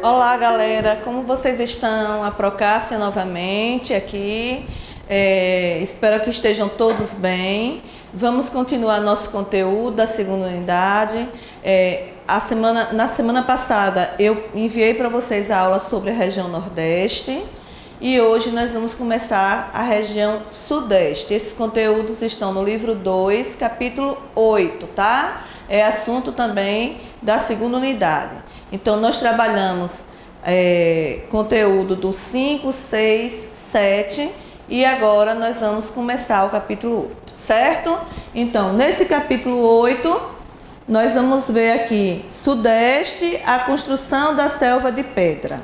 Olá, galera, como vocês estão? A Procássia novamente aqui. Espero que estejam todos bem. Vamos continuar nosso conteúdo da segunda unidade. Na semana passada eu enviei para vocês a aula sobre a região Nordeste e hoje nós vamos começar a região Sudeste. Esses conteúdos estão no livro 2, capítulo 8, tá? É assunto também da segunda unidade. Então, nós trabalhamos conteúdo do 5, 6, 7 e agora nós vamos começar o capítulo 8, certo? Então, nesse capítulo 8, nós vamos ver aqui Sudeste, a construção da selva de pedra.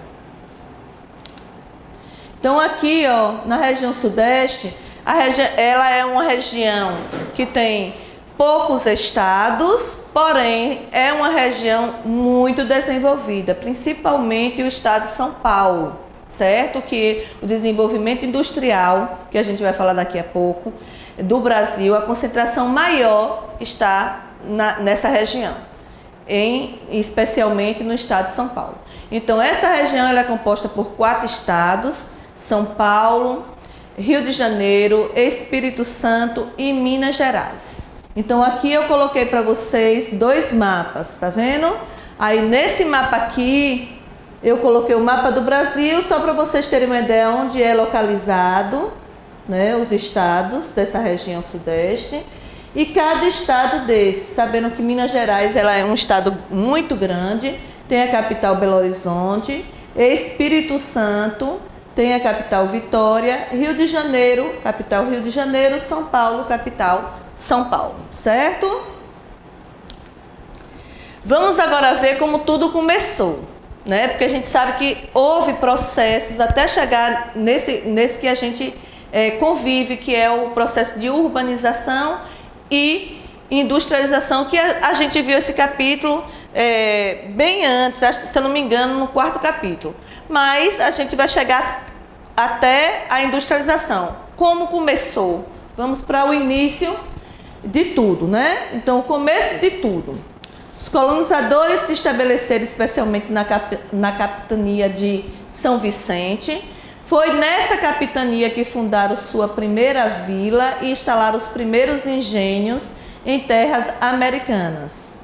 Então, aqui, ó, na região Sudeste, ela é uma região que tem poucos estados, porém é uma região muito desenvolvida, principalmente o estado de São Paulo, certo? Que o desenvolvimento industrial, que a gente vai falar daqui a pouco, do Brasil, a concentração maior está nessa região, especialmente no estado de São Paulo. Então, essa região ela é composta por 4 estados: São Paulo, Rio de Janeiro, Espírito Santo e Minas Gerais. Então, aqui eu coloquei para vocês 2 mapas, tá vendo? Aí, nesse mapa aqui, eu coloquei o mapa do Brasil, só para vocês terem uma ideia onde é localizado, né, os estados dessa região Sudeste. E cada estado desse, sabendo que Minas Gerais ela é um estado muito grande, tem a capital Belo Horizonte, Espírito Santo tem a capital Vitória, Rio de Janeiro, capital Rio de Janeiro, São Paulo, capital São Paulo, certo? Vamos agora ver como tudo começou, né? Porque a gente sabe que houve processos até chegar nesse que a gente convive, que é o processo de urbanização e industrialização, que a gente viu esse capítulo bem antes, se eu não me engano, no 4º capítulo. Mas a gente vai chegar até a industrialização. Como começou? Vamos para o início de tudo, né? Então, o começo de tudo. Os colonizadores se estabeleceram especialmente na capitania de São Vicente. Foi nessa capitania que fundaram sua primeira vila e instalaram os primeiros engenhos em terras americanas,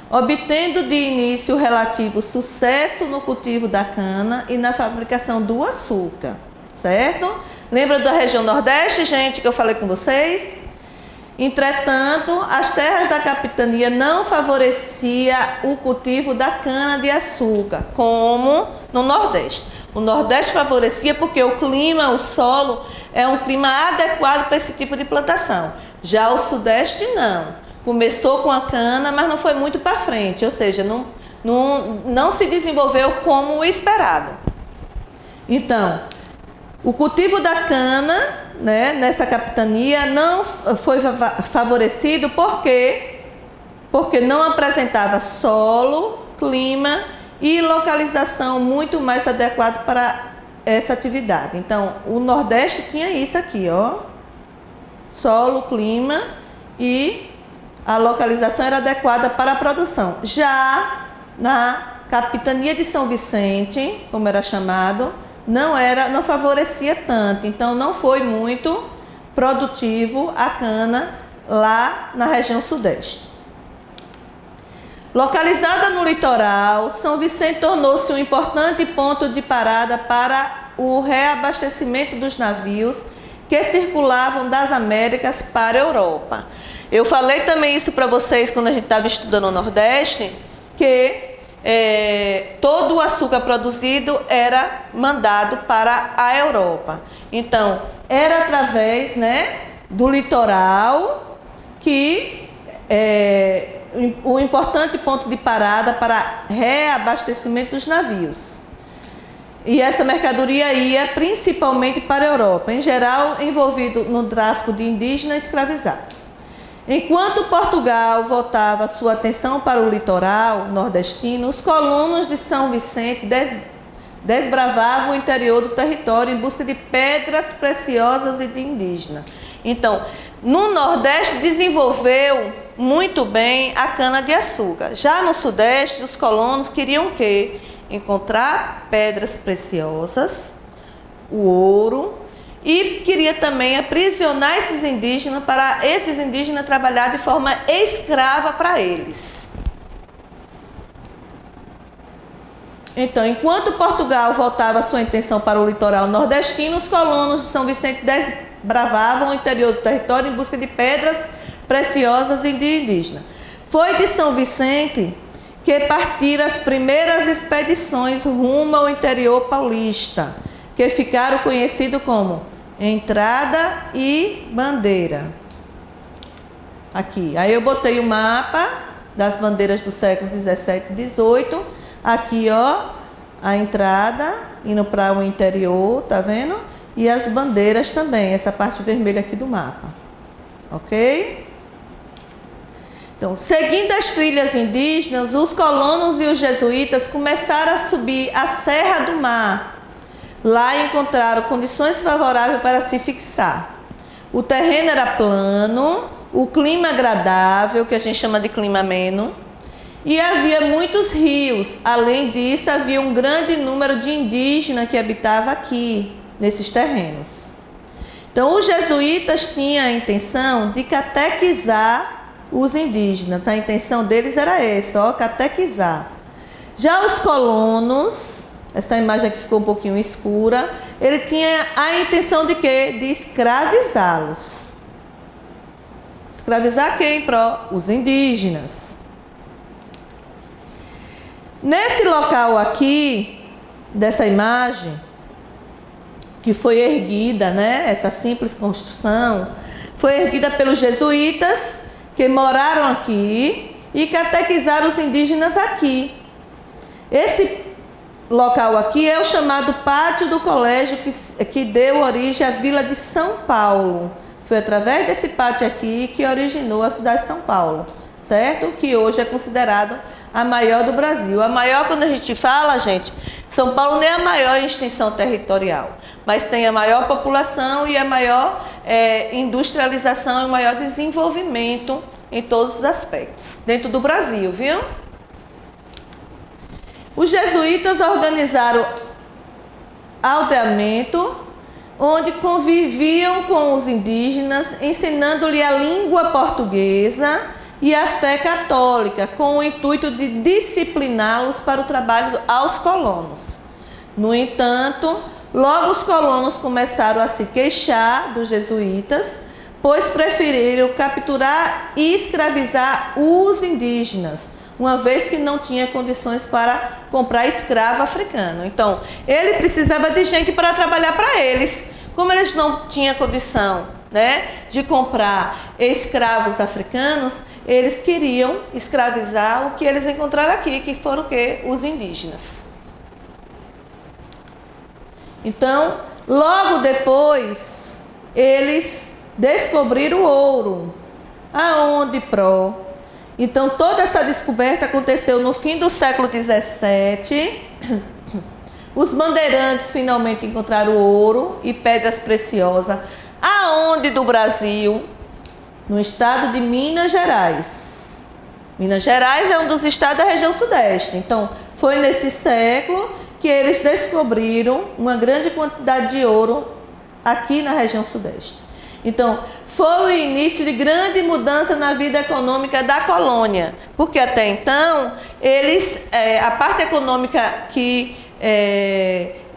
obtendo de início relativo sucesso no cultivo da cana e na fabricação do açúcar, certo? Lembra da região Nordeste, gente, que eu falei com vocês? Entretanto, as terras da capitania não favoreciam o cultivo da cana-de-açúcar, como no Nordeste. O Nordeste favorecia porque o clima, o solo, é um clima adequado para esse tipo de plantação. Já o Sudeste não. Começou com a cana, mas não foi muito para frente, ou seja, não se desenvolveu como o esperado. Então, o cultivo da cana, né, nessa capitania não foi favorecido porque não apresentava solo, clima e localização muito mais adequado para essa atividade. Então, o Nordeste tinha isso aqui, ó, solo, clima e a localização era adequada para a produção. Já na capitania de São Vicente, como era chamado, não favorecia tanto, então não foi muito produtivo a cana lá na região Sudeste. Localizada no litoral, São Vicente tornou-se um importante ponto de parada para o reabastecimento dos navios que circulavam das Américas para a Europa. Eu falei também isso para vocês quando a gente estava estudando o Nordeste, que todo o açúcar produzido era mandado para a Europa. Então, era através, né, do litoral que o importante ponto de parada para reabastecimento dos navios. E essa mercadoria ia principalmente para a Europa, em geral envolvido no tráfico de indígenas escravizados. Enquanto Portugal voltava sua atenção para o litoral nordestino, os colonos de São Vicente desbravavam o interior do território em busca de pedras preciosas e de indígenas. Então, no Nordeste desenvolveu muito bem a cana-de-açúcar. Já no Sudeste, os colonos queriam o quê? encontrar pedras preciosas, o ouro, e queria também aprisionar esses indígenas para esses indígenas trabalhar de forma escrava para eles. Então, enquanto Portugal voltava sua intenção para o litoral nordestino, os colonos de São Vicente desbravavam o interior do território em busca de pedras preciosas e de indígenas. Foi de São Vicente que partiram as primeiras expedições rumo ao interior paulista, que ficaram conhecidos como Entrada e Bandeira. Aqui. Aí eu botei o mapa das bandeiras do século 17 e 18. Aqui, ó, a entrada indo para o interior, tá vendo? E as bandeiras também, essa parte vermelha aqui do mapa. Ok? Então, seguindo as trilhas indígenas, os colonos e os jesuítas começaram a subir a Serra do Mar. Lá encontraram condições favoráveis para se fixar. O terreno era plano, o clima agradável, que a gente chama de clima ameno, e havia muitos rios. Além disso, havia um grande número de indígenas que habitavam aqui, nesses terrenos. Então, os jesuítas tinham a intenção de catequizar os indígenas. A intenção deles era essa, ó, catequizar. Já os colonos, essa imagem aqui ficou um pouquinho escura, ele tinha a intenção de quê? De escravizá-los. Escravizar quem? Os indígenas. Nesse local aqui, dessa imagem, que foi erguida, né, essa simples construção, foi erguida pelos jesuítas, que moraram aqui e catequizaram os indígenas aqui. Esse local aqui é o chamado Pátio do Colégio, que deu origem à Vila de São Paulo. Foi através desse pátio aqui que originou a cidade de São Paulo, certo? Que hoje é considerado a maior do Brasil. A maior, quando a gente fala, gente, São Paulo não é a maior em extensão territorial, mas tem a maior população e a maior industrialização e o maior desenvolvimento em todos os aspectos, dentro do Brasil, viu? Os jesuítas organizaram aldeamento, onde conviviam com os indígenas, ensinando-lhe a língua portuguesa e a fé católica, com o intuito de discipliná-los para o trabalho aos colonos. No entanto, logo os colonos começaram a se queixar dos jesuítas, pois preferiram capturar e escravizar os indígenas, uma vez que não tinha condições para comprar escravo africano. Então, ele precisava de gente para trabalhar para eles. Como eles não tinham condição, né, de comprar escravos africanos, eles queriam escravizar o que eles encontraram aqui, que foram o quê? Os indígenas. Então, logo depois, eles descobriram o ouro. Aonde, Então, toda essa descoberta aconteceu no fim do século 17. Os bandeirantes finalmente encontraram ouro e pedras preciosas. Aonde do Brasil? No estado de Minas Gerais. Minas Gerais é um dos estados da região sudeste. Então, foi nesse século que eles descobriram uma grande quantidade de ouro aqui na região sudeste. Então, foi o início de grande mudança na vida econômica da colônia, porque até então, a parte econômica que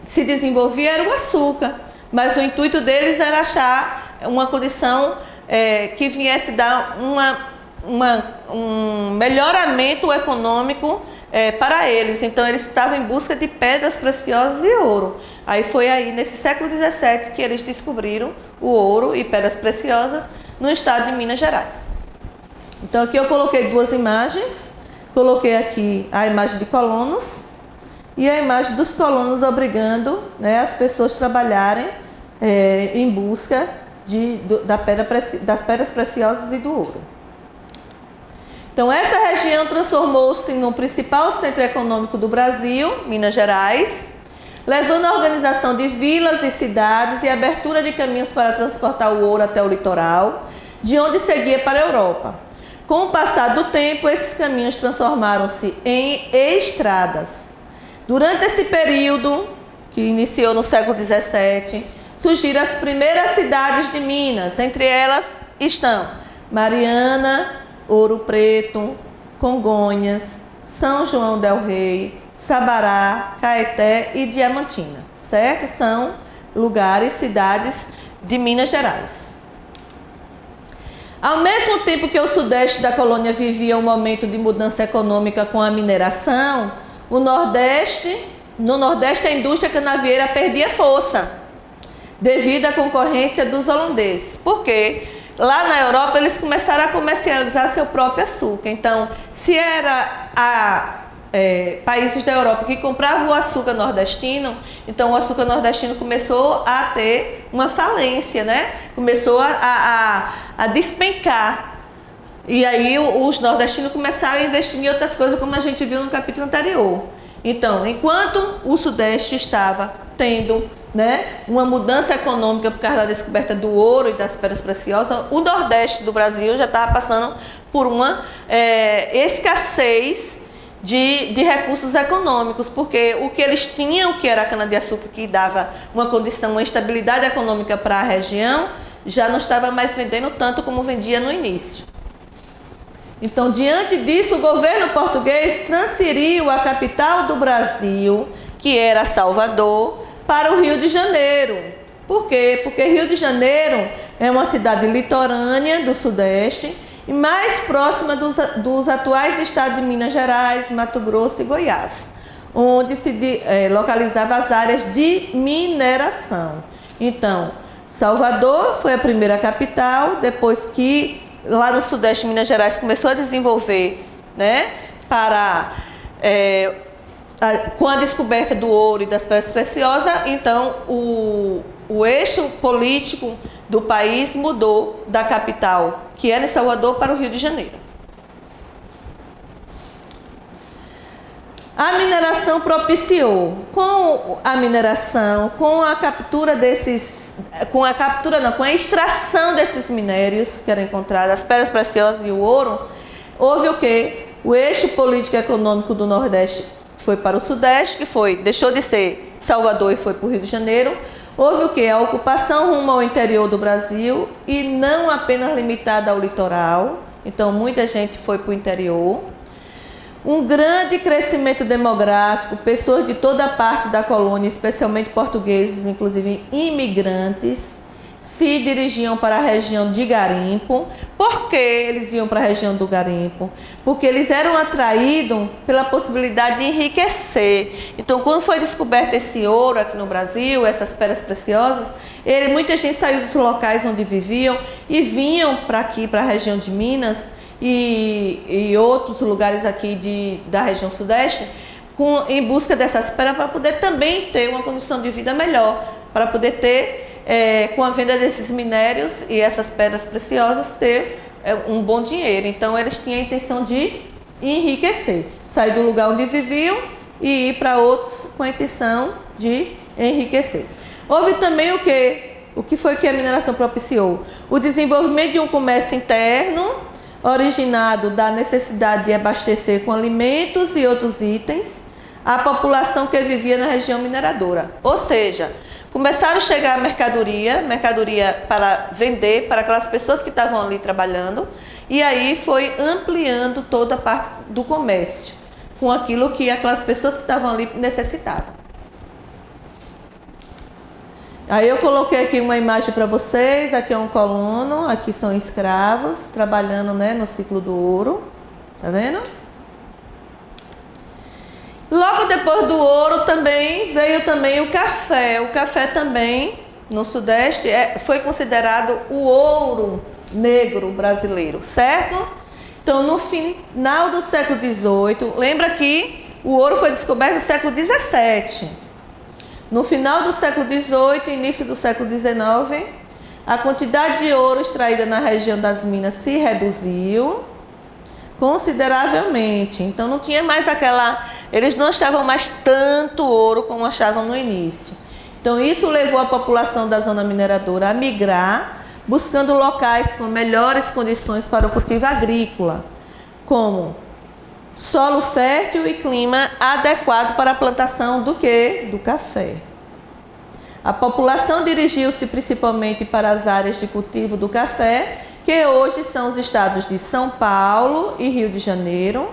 se desenvolvia era o açúcar, mas o intuito deles era achar uma condição que viesse dar um melhoramento econômico para eles. Então, eles estavam em busca de pedras preciosas e ouro. Aí foi aí, nesse século XVII, que eles descobriram o ouro e pedras preciosas no estado de Minas Gerais. Então, aqui eu coloquei duas imagens. Coloquei aqui a imagem de colonos e a imagem dos colonos obrigando, né, as pessoas a trabalharem em busca das pedras preciosas e do ouro. Então, essa região transformou-se no principal centro econômico do Brasil, Minas Gerais, levando a organização de vilas e cidades e a abertura de caminhos para transportar o ouro até o litoral, de onde seguia para a Europa. Com o passar do tempo, esses caminhos transformaram-se em estradas. Durante esse período, que iniciou no século XVII, surgiram as primeiras cidades de Minas. Entre elas estão Mariana, Ouro Preto, Congonhas, São João del Rei, Sabará, Caeté e Diamantina, certo? São lugares, cidades de Minas Gerais. Ao mesmo tempo que o sudeste da colônia vivia um momento de mudança econômica com a mineração, no Nordeste a indústria canavieira perdia força devido à concorrência dos holandeses. Por quê? Lá na Europa eles começaram a comercializar seu próprio açúcar. Então, se era países da Europa que compravam o açúcar nordestino, então o açúcar nordestino começou a ter uma falência, né? Começou a despencar. E aí os nordestinos começaram a investir em outras coisas, como a gente viu no capítulo anterior. Então, enquanto o Sudeste estava tendo, né, uma mudança econômica por causa da descoberta do ouro e das pedras preciosas, o Nordeste do Brasil já estava passando por uma escassez de recursos econômicos, porque o que eles tinham, que era a cana-de-açúcar, que dava uma condição, uma estabilidade econômica para a região, já não estava mais vendendo tanto como vendia no início. Então, diante disso, o governo português transferiu a capital do Brasil, que era Salvador, para o Rio de Janeiro. Por quê? Porque Rio de Janeiro é uma cidade litorânea do Sudeste e mais próxima dos atuais estados de Minas Gerais, Mato Grosso e Goiás, onde se localizavam as áreas de mineração. Então, Salvador foi a primeira capital, depois que lá no Sudeste, Minas Gerais, começou a desenvolver, né, com a descoberta do ouro e das pedras preciosas, então o eixo político do país mudou da capital, que era em Salvador, para o Rio de Janeiro. A mineração propiciou, com a extração desses minérios que eram encontrados, as pedras preciosas e o ouro, houve o quê? O eixo político e econômico do Nordeste foi para o Sudeste, deixou de ser Salvador e foi para o Rio de Janeiro. Houve o quê? A ocupação rumo ao interior do Brasil e não apenas limitada ao litoral. Então, muita gente foi para o interior. Um grande crescimento demográfico, pessoas de toda parte da colônia, especialmente portugueses, inclusive imigrantes, se dirigiam para a região de garimpo. Por que eles iam para a região do garimpo? Porque eles eram atraídos pela possibilidade de enriquecer. Então, quando foi descoberto esse ouro aqui no Brasil, essas pedras preciosas, muita gente saiu dos locais onde viviam e vinham para aqui, para a região de Minas e outros lugares aqui da região Sudeste, em busca dessas pedras para poder também ter uma condição de vida melhor, para poder ter, com a venda desses minérios e essas pedras preciosas, ter um bom dinheiro. Então, eles tinham a intenção de enriquecer, sair do lugar onde viviam e ir para outros com a intenção de enriquecer. Houve também o quê? O que foi que a mineração propiciou? O desenvolvimento de um comércio interno, originado da necessidade de abastecer com alimentos e outros itens a população que vivia na região mineradora. Ou seja, começaram a chegar mercadoria para vender para aquelas pessoas que estavam ali trabalhando, e aí foi ampliando toda a parte do comércio, com aquilo que aquelas pessoas que estavam ali necessitavam. Aí eu coloquei aqui uma imagem para vocês, aqui é um colono, aqui são escravos, trabalhando, né, no ciclo do ouro, tá vendo? Logo depois do ouro veio também o café. O café também, no Sudeste, foi considerado o ouro negro brasileiro, certo? Então, no final do século XVIII, lembra que o ouro foi descoberto no século XVII. No final do século XVIII e início do século XIX, a quantidade de ouro extraída na região das minas se reduziu consideravelmente. Então não tinha mais eles não achavam mais tanto ouro como achavam no início. Então isso levou a população da zona mineradora a migrar, buscando locais com melhores condições para o cultivo agrícola, como solo fértil e clima adequado para a plantação do quê? Do café. A população dirigiu-se principalmente para as áreas de cultivo do café, que hoje são os estados de São Paulo e Rio de Janeiro.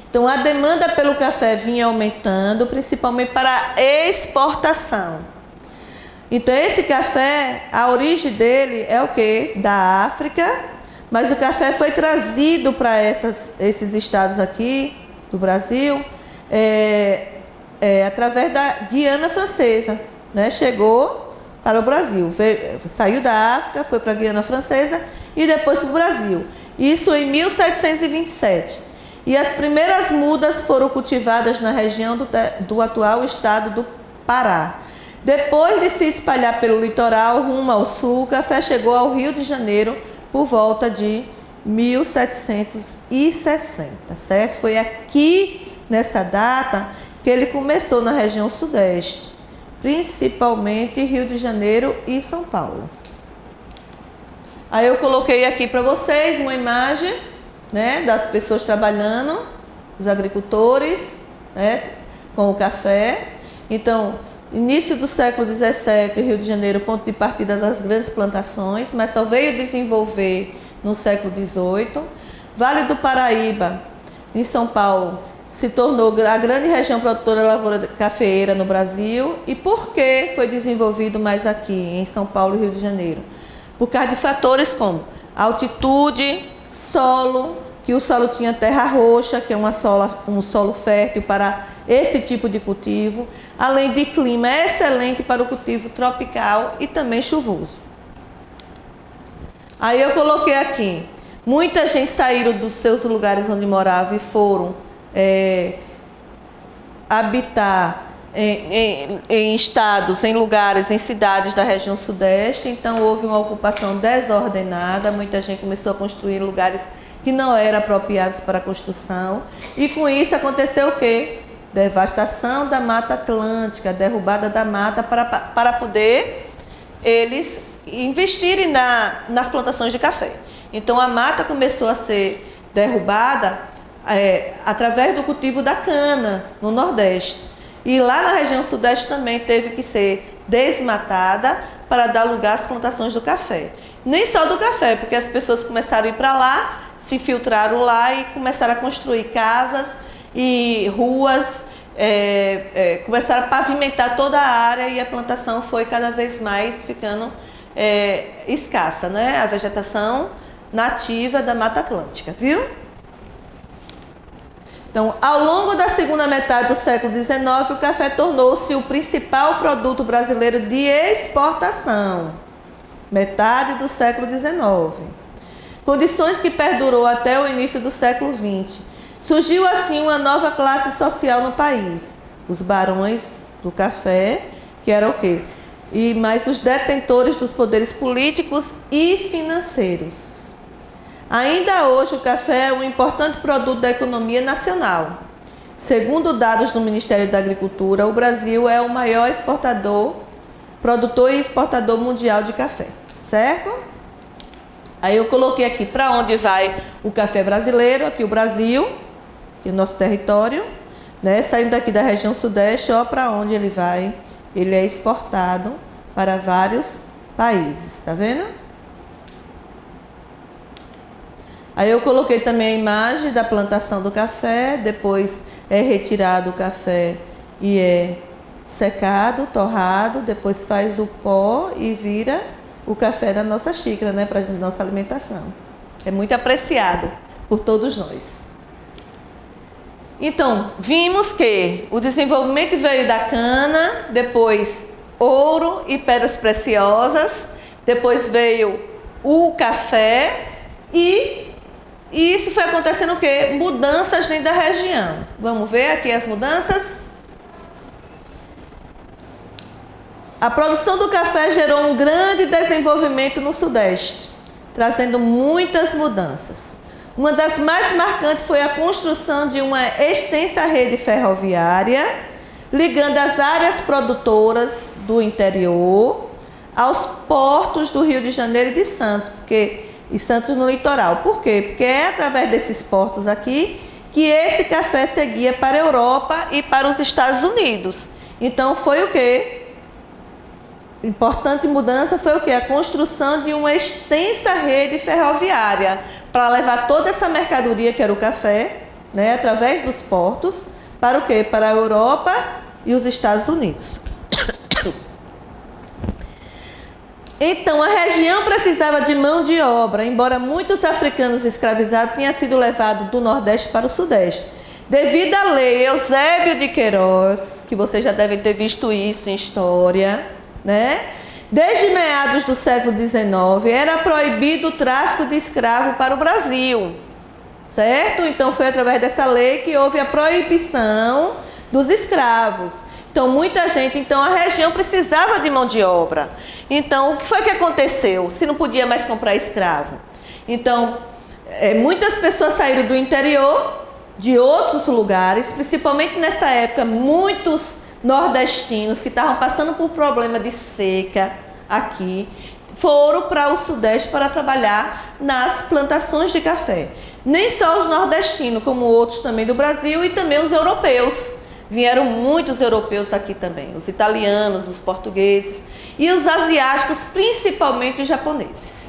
Então, a demanda pelo café vinha aumentando, principalmente para exportação. Então, esse café, a origem dele é o quê? Da África, mas o café foi trazido para esses estados aqui do Brasil através da Guiana Francesa, né? Chegou para o Brasil, saiu da África, foi para a Guiana Francesa e depois para o Brasil. Isso em 1727. E as primeiras mudas foram cultivadas na região do atual estado do Pará. Depois de se espalhar pelo litoral rumo ao sul, o café chegou ao Rio de Janeiro por volta de 1760, certo? Foi aqui, nessa data, que ele começou na região sudeste, principalmente Rio de Janeiro e São Paulo. Aí eu coloquei aqui para vocês uma imagem, né, das pessoas trabalhando, os agricultores, né, com o café. Então, início do século XVII, Rio de Janeiro, ponto de partida das grandes plantações, mas só veio desenvolver no século XVIII. Vale do Paraíba, em São Paulo, se tornou a grande região produtora de lavoura cafeeira no Brasil. E por que foi desenvolvido mais aqui, em São Paulo e Rio de Janeiro? Por causa de fatores como altitude, solo, que o solo tinha terra roxa, que é um solo fértil para esse tipo de cultivo, além de clima excelente para o cultivo tropical e também chuvoso. Aí eu coloquei aqui, muita gente saíram dos seus lugares onde moravam e foram habitar em estados, em lugares, em cidades da região sudeste. Então houve uma ocupação desordenada, muita gente começou a construir em lugares que não eram apropriados para a construção, e com isso aconteceu o quê? Devastação da Mata Atlântica, derrubada da mata para poder eles investirem nas plantações de café. Então a mata começou a ser derrubada através do cultivo da cana no Nordeste. E lá na região Sudeste também teve que ser desmatada para dar lugar às plantações do café. Nem só do café, porque as pessoas começaram a ir para lá, se infiltraram lá e começaram a construir casas e ruas, começaram a pavimentar toda a área, e a plantação foi cada vez mais ficando escassa, né? A vegetação nativa da Mata Atlântica, viu? Então, ao longo da segunda metade do século XIX, o café tornou-se o principal produto brasileiro de exportação. Metade do século XIX. Condições que perdurou até o início do século XX. Surgiu assim uma nova classe social no país. Os barões do café, que era o quê? E mais os detentores dos poderes políticos e financeiros. Ainda hoje, o café é um importante produto da economia nacional. Segundo dados do Ministério da Agricultura, o Brasil é o maior produtor e exportador mundial de café, certo? Aí eu coloquei aqui para onde vai o café brasileiro, aqui o Brasil, que é o nosso território, né? Saindo daqui da região sudeste, ó, para onde ele vai. Ele é exportado para vários países, tá vendo? Aí eu coloquei também a imagem da plantação do café, depois é retirado o café e é secado, torrado, depois faz o pó e vira o café da nossa xícara, né, para a nossa alimentação. É muito apreciado por todos nós. Então, vimos que o desenvolvimento veio da cana, depois ouro e pedras preciosas, depois veio o café e isso foi acontecendo o quê? Mudanças dentro da região. Vamos ver aqui as mudanças? A produção do café gerou um grande desenvolvimento no Sudeste, trazendo muitas mudanças. Uma das mais marcantes foi a construção de uma extensa rede ferroviária, ligando as áreas produtoras do interior aos portos do Rio de Janeiro e de Santos, e Santos no litoral. Por quê? Porque é através desses portos aqui que esse café seguia para a Europa e para os Estados Unidos. Então foi o quê? Importante mudança foi o quê? A construção de uma extensa rede ferroviária para levar toda essa mercadoria, que era o café, né, através dos portos, para o quê? Para a Europa e os Estados Unidos. Então, a região precisava de mão de obra, embora muitos africanos escravizados tenham sido levados do Nordeste para o Sudeste. Devido à lei Eusébio de Queiroz, que vocês já devem ter visto isso em história, né? Desde meados do século XIX, era proibido o tráfico de escravo para o Brasil, certo? Então, foi através dessa lei que houve a proibição dos escravos. Então, muita gente, então a região precisava de mão de obra. Então, o que foi que aconteceu? Se não podia mais comprar escravo. Então, muitas pessoas saíram do interior, de outros lugares, principalmente nessa época, muitos nordestinos que estavam passando por problema de seca aqui, foram para o Sudeste para trabalhar nas plantações de café. Nem só os nordestinos, como outros também do Brasil e também os europeus. Vieram muitos europeus aqui também, os italianos, os portugueses e os asiáticos, principalmente os japoneses.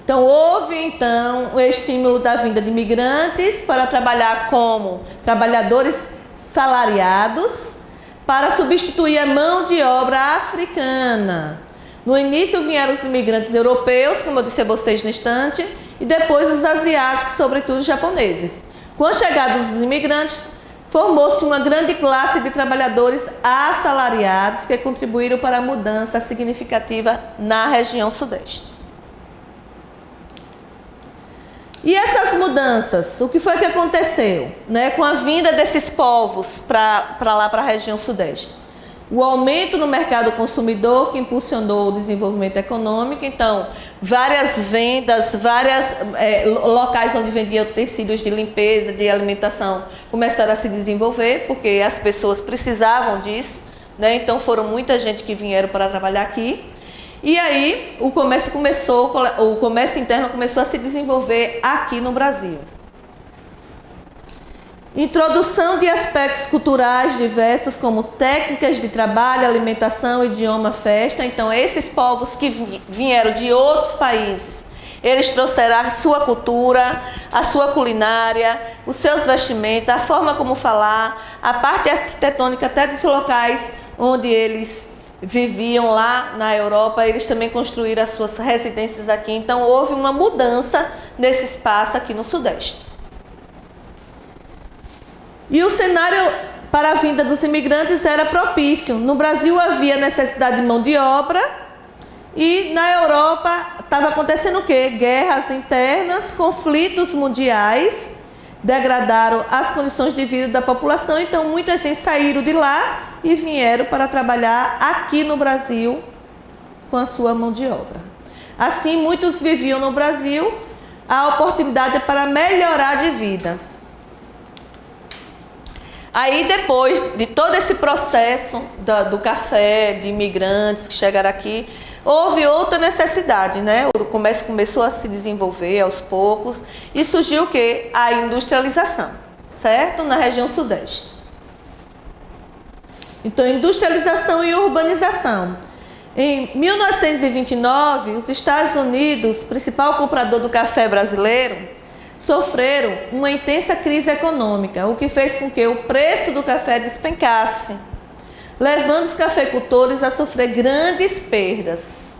Então, houve então o estímulo da vinda de imigrantes para trabalhar como trabalhadores salariados para substituir a mão de obra africana. No início vieram os imigrantes europeus, como eu disse a vocês no instante, e depois os asiáticos, sobretudo os japoneses. Com a chegada dos imigrantes, formou-se uma grande classe de trabalhadores assalariados que contribuíram para a mudança significativa na região Sudeste. E essas mudanças, o que foi que aconteceu, né, com a vinda desses povos para lá, para a região Sudeste? O aumento no mercado consumidor que impulsionou o desenvolvimento econômico. Então, várias vendas, locais onde vendiam tecidos de limpeza, de alimentação, começaram a se desenvolver, porque as pessoas precisavam disso, né? Então, foram muita gente que vieram para trabalhar aqui. E aí, o comércio interno começou a se desenvolver aqui no Brasil. Introdução de aspectos culturais diversos, como técnicas de trabalho, alimentação, idioma, festa. Então, esses povos que vieram de outros países, eles trouxeram a sua cultura, a sua culinária, os seus vestimentos, a forma como falar, a parte arquitetônica até dos locais onde eles viviam lá na Europa, eles também construíram as suas residências aqui. Então, houve uma mudança nesse espaço aqui no Sudeste. E o cenário para a vinda dos imigrantes era propício. No Brasil havia necessidade de mão de obra e na Europa estava acontecendo o quê? Guerras internas, conflitos mundiais, degradaram as condições de vida da população. Então, muita gente saíram de lá e vieram para trabalhar aqui no Brasil com a sua mão de obra. Assim, muitos viviam no Brasil a oportunidade para melhorar de vida. Aí, depois de todo esse processo do café, de imigrantes que chegaram aqui, houve outra necessidade, né? O comércio começou a se desenvolver aos poucos e surgiu o quê? A industrialização, certo? Na região Sudeste. Então, industrialização e urbanização. Em 1929, os Estados Unidos, principal comprador do café brasileiro, sofreram uma intensa crise econômica, o que fez com que o preço do café despencasse, levando os cafeicultores a sofrer grandes perdas.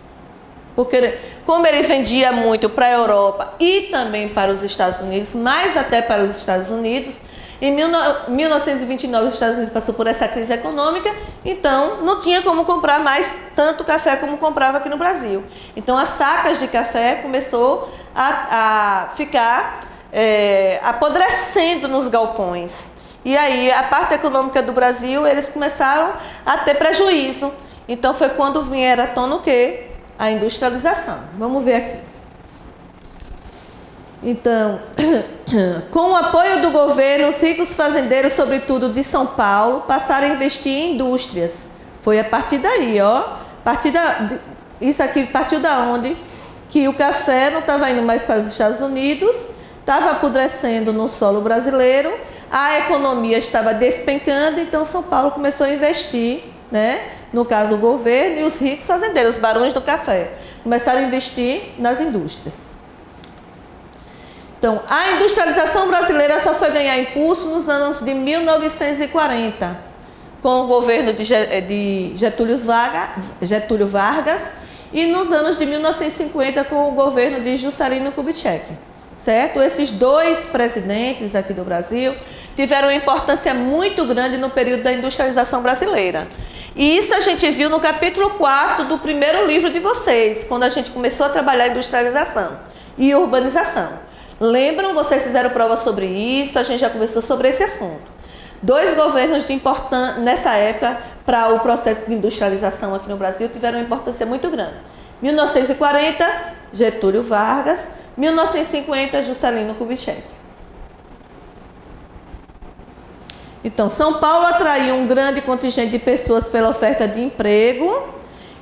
Porque, como ele vendia muito para a Europa e também para os Estados Unidos, mais até para os Estados Unidos, em 1929 os Estados Unidos passou por essa crise econômica, então não tinha como comprar mais tanto café como comprava aqui no Brasil. Então as sacas de café começou a ficar apodrecendo nos galpões. E aí a parte econômica do Brasil, eles começaram a ter prejuízo. Então foi quando vieram à tona o quê? A industrialização. Vamos ver aqui. Então, com o apoio do governo, os ricos fazendeiros, sobretudo de São Paulo, passaram a investir em indústrias. Foi a partir daí, ó. Isso aqui partiu da onde? Que o café não estava indo mais para os Estados Unidos, estava apodrecendo no solo brasileiro, a economia estava despencando, então São Paulo começou a investir, né? No caso o governo e os ricos fazendeiros, os barões do café, começaram a investir nas indústrias. Então, a industrialização brasileira só foi ganhar impulso nos anos de 1940, com o governo de Getúlio Vargas, e nos anos de 1950 com o governo de Juscelino Kubitschek, certo? Esses dois presidentes aqui do Brasil tiveram uma importância muito grande no período da industrialização brasileira. E isso a gente viu no capítulo 4 do primeiro livro de vocês, quando a gente começou a trabalhar industrialização e urbanização. Lembram? Vocês fizeram prova sobre isso, a gente já conversou sobre esse assunto. Dois governos de importância nessa época para o processo de industrialização aqui no Brasil tiveram uma importância muito grande. 1940, Getúlio Vargas, 1950, Juscelino Kubitschek. Então, São Paulo atraiu um grande contingente de pessoas pela oferta de emprego,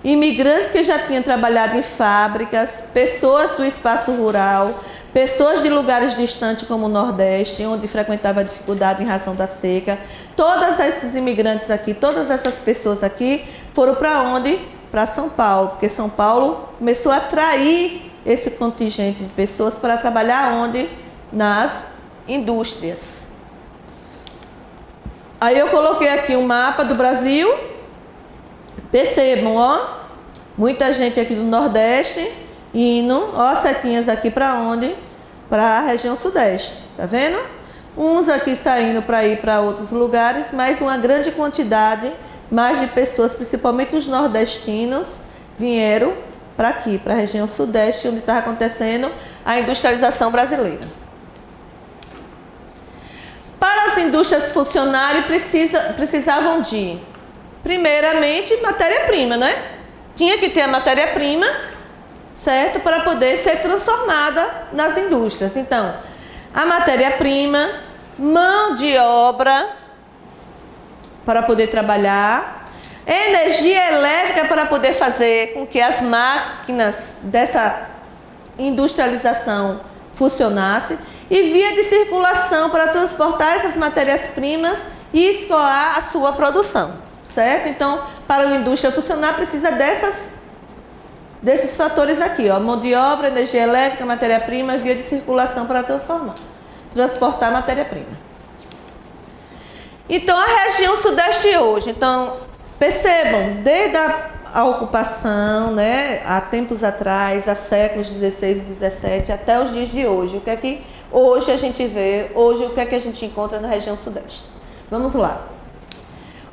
imigrantes que já tinham trabalhado em fábricas, pessoas do espaço rural, pessoas de lugares distantes como o Nordeste, onde frequentava dificuldade em razão da seca. Todos esses imigrantes aqui, todas essas pessoas aqui foram para onde? Para São Paulo, porque São Paulo começou a atrair esse contingente de pessoas para trabalhar onde? Nas indústrias. Aí eu coloquei aqui um mapa do Brasil. Percebam, ó, muita gente aqui do Nordeste indo, ó, setinhas aqui para onde? Para a região Sudeste, tá vendo? Uns aqui saindo para ir para outros lugares, mas uma grande quantidade, mais de pessoas, principalmente os nordestinos, vieram para aqui, para a região Sudeste, onde está acontecendo a industrialização brasileira. Para as indústrias funcionarem, precisavam de, primeiramente, matéria-prima, né? Tinha que ter a matéria-prima, certo? Para poder ser transformada nas indústrias. Então, a matéria-prima, mão de obra para poder trabalhar, energia elétrica para poder fazer com que as máquinas dessa industrialização funcionassem e via de circulação para transportar essas matérias-primas e escoar a sua produção, certo? Então, para uma indústria funcionar, precisa desses fatores aqui, ó, mão de obra, energia elétrica, matéria-prima, via de circulação para transportar matéria-prima. Então, a região Sudeste hoje, então, percebam, desde a ocupação, né, há tempos atrás, há séculos 16 e 17, até os dias de hoje, o que é que hoje a gente vê, hoje o que é que a gente encontra na região Sudeste? Vamos lá.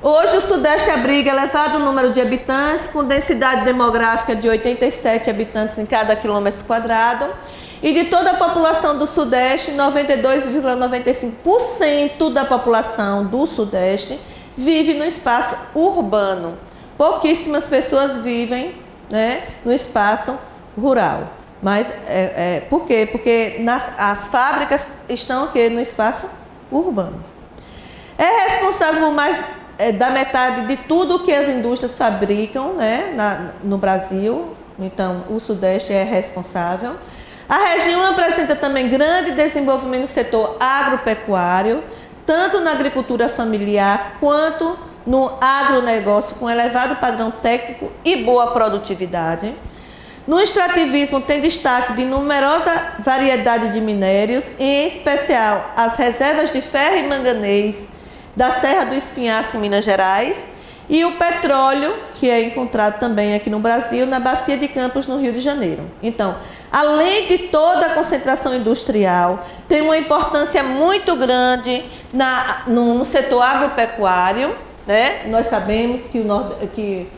Hoje o Sudeste abriga elevado número de habitantes, com densidade demográfica de 87 habitantes em cada quilômetro quadrado. E de toda a população do Sudeste, 92,95% da população do Sudeste vive no espaço urbano. Pouquíssimas pessoas vivem, né, no espaço rural. Mas por quê? Porque as fábricas estão aqui no espaço urbano. É responsável por mais da metade de tudo que as indústrias fabricam, né, no Brasil. Então, o Sudeste é responsável. A região apresenta também grande desenvolvimento no setor agropecuário, tanto na agricultura familiar quanto no agronegócio, com elevado padrão técnico e boa produtividade. No extrativismo tem destaque de numerosa variedade de minérios, em especial as reservas de ferro e manganês da Serra do Espinhaço, em Minas Gerais, e o petróleo, que é encontrado também aqui no Brasil, na Bacia de Campos, no Rio de Janeiro. Então, além de toda a concentração industrial, tem uma importância muito grande no setor agropecuário, né? Nós sabemos que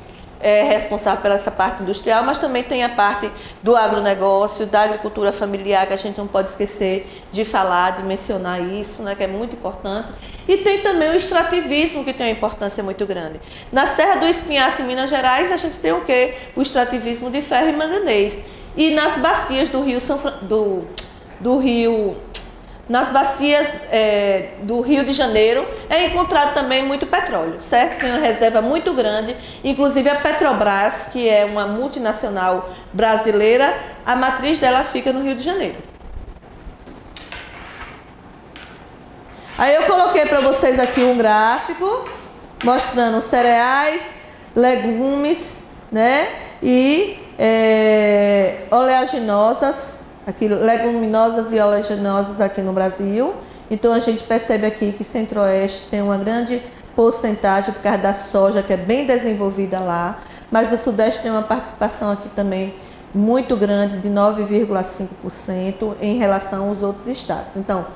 é responsável pela essa parte industrial, mas também tem a parte do agronegócio, da agricultura familiar, que a gente não pode esquecer de falar, de mencionar isso, né, que é muito importante. E tem também o extrativismo, que tem uma importância muito grande. Na Serra do Espinhaço, em Minas Gerais, a gente tem o quê? O extrativismo de ferro e manganês. E nas bacias do Rio nas bacias do Rio de Janeiro é encontrado também muito petróleo, certo? Tem uma reserva muito grande, inclusive a Petrobras, que é uma multinacional brasileira, a matriz dela fica no Rio de Janeiro. Aí eu coloquei para vocês aqui um gráfico mostrando cereais, legumes, né? E oleaginosas, aqui, leguminosas e oleaginosas aqui no Brasil. Então a gente percebe aqui que Centro-Oeste tem uma grande porcentagem por causa da soja, que é bem desenvolvida lá, mas o Sudeste tem uma participação aqui também muito grande, de 9,5% em relação aos outros estados. Então,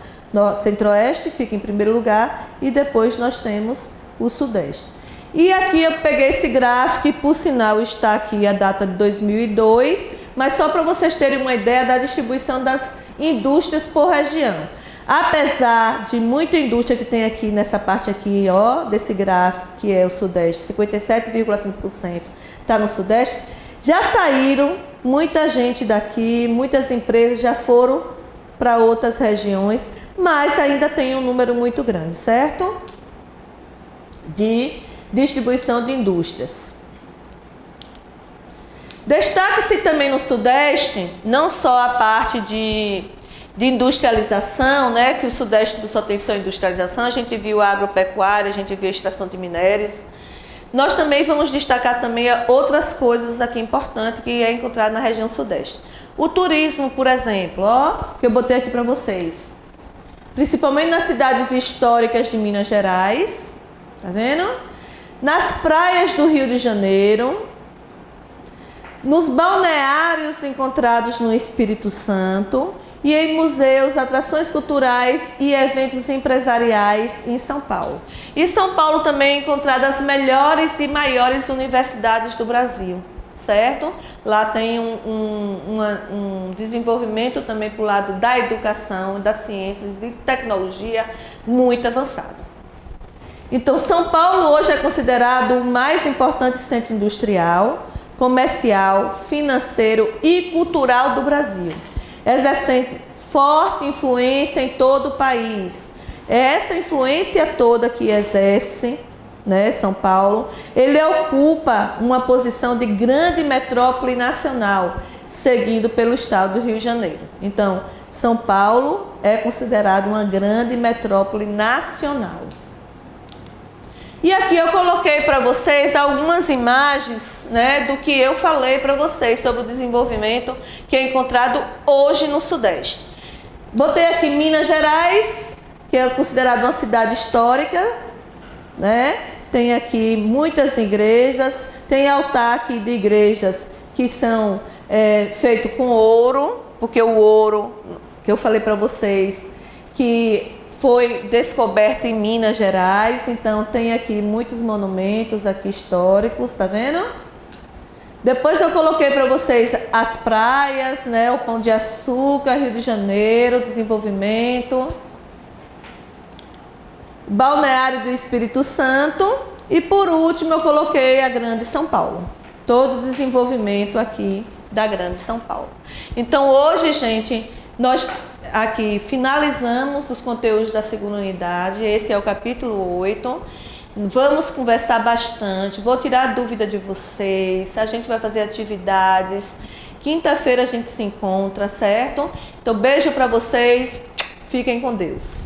Centro-Oeste fica em primeiro lugar e depois nós temos o Sudeste. E aqui eu peguei esse gráfico e, por sinal, está aqui a data de 2002, mas só para vocês terem uma ideia da distribuição das indústrias por região. Apesar de muita indústria que tem aqui nessa parte aqui, ó, desse gráfico, que é o Sudeste, 57,5% está no Sudeste, já saíram muita gente daqui, muitas empresas já foram para outras regiões, mas ainda tem um número muito grande, certo? De distribuição de indústrias. Destaca-se também no Sudeste, não só a parte de industrialização, né, que o Sudeste só tem só industrialização, a gente viu a agropecuária, a gente viu a extração de minérios. Nós também vamos destacar também outras coisas aqui importantes que é encontrado na região Sudeste. O turismo, por exemplo, ó, que eu botei aqui para vocês. Principalmente nas cidades históricas de Minas Gerais, tá vendo? Nas praias do Rio de Janeiro, nos balneários encontrados no Espírito Santo e em museus, atrações culturais e eventos empresariais em São Paulo. E São Paulo também é encontrada as melhores e maiores universidades do Brasil, certo? Lá tem um desenvolvimento também para o lado da educação, das ciências, de tecnologia muito avançado. Então, São Paulo hoje é considerado o mais importante centro industrial, comercial, financeiro e cultural do Brasil, exercendo forte influência em todo o país. Essa influência toda que exerce, né, São Paulo, ele ocupa uma posição de grande metrópole nacional, seguido pelo estado do Rio de Janeiro. Então, São Paulo é considerado uma grande metrópole nacional. E aqui eu coloquei para vocês algumas imagens, né, do que eu falei para vocês sobre o desenvolvimento que é encontrado hoje no Sudeste. Botei aqui Minas Gerais, que é considerada uma cidade histórica, né? Tem aqui muitas igrejas, tem altar aqui de igrejas que são feitos com ouro, porque o ouro que eu falei para vocês que foi descoberto em Minas Gerais, então tem aqui muitos monumentos aqui históricos, tá vendo? Depois eu coloquei para vocês as praias, né? O Pão de Açúcar, Rio de Janeiro, desenvolvimento, Balneário do Espírito Santo e por último eu coloquei a Grande São Paulo, todo o desenvolvimento aqui da Grande São Paulo. Então hoje, gente, nós aqui finalizamos os conteúdos da segunda unidade, esse é o capítulo 8. Vamos conversar bastante, vou tirar a dúvida de vocês, a gente vai fazer atividades. Quinta-feira a gente se encontra, certo? Então, beijo para vocês, fiquem com Deus.